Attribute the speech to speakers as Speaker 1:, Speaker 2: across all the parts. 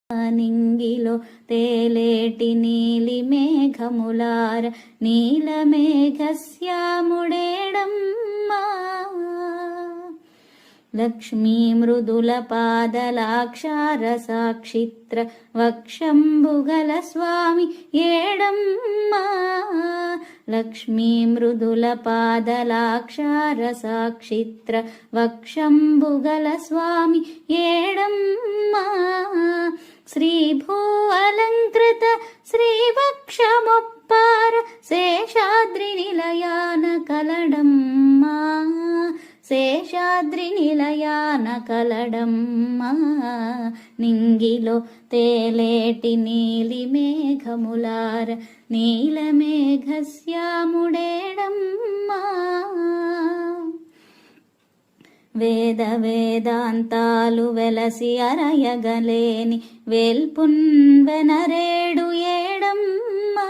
Speaker 1: నింగిలో తేలేటి నీలి మేఘములార నీలమేఘశ్యాముడేడమ్మా లక్ష్మీ మృదుల పాదలాక్షార సాక్షిత్ర వక్షంబుగల స్వామి ఏడమ్మా లక్ష్మీ మృదుల పాదలాక్షార సాక్షిత్ర వక్షంబుగల స్వామి ఏడమ్మా శ్రీభూ అలంకృత శ్రీవక్షమొప్పార శేషాద్రి నిలయాన కలడమ్మా శేషాద్రి నిలయాన కలడమ్మా నింగిలో తేలేటి నీలి మేఘములార నీలమేఘశ్యాముడేడమ్మా వేద వేదాంతాలు వెలసి అరయగలేని వేల్పున్వెనరేడు ఏడమ్మా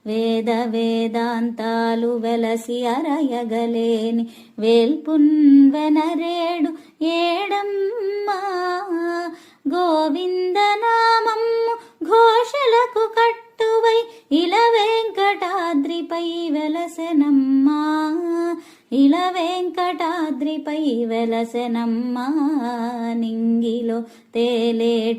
Speaker 1: వేద వేదాంతాలు వెలసి అరయగలేని వేల్పున్వెనరేడు ఏడమ్మా గోవిందనామమ్ము ఘోషలకు కట్టువై ఇల వెంకటాద్రిపై వెలసెనమ్మా ఇల వెంకటాద్రిపై వెలసెనమ్మా నింగిలో తేలేటి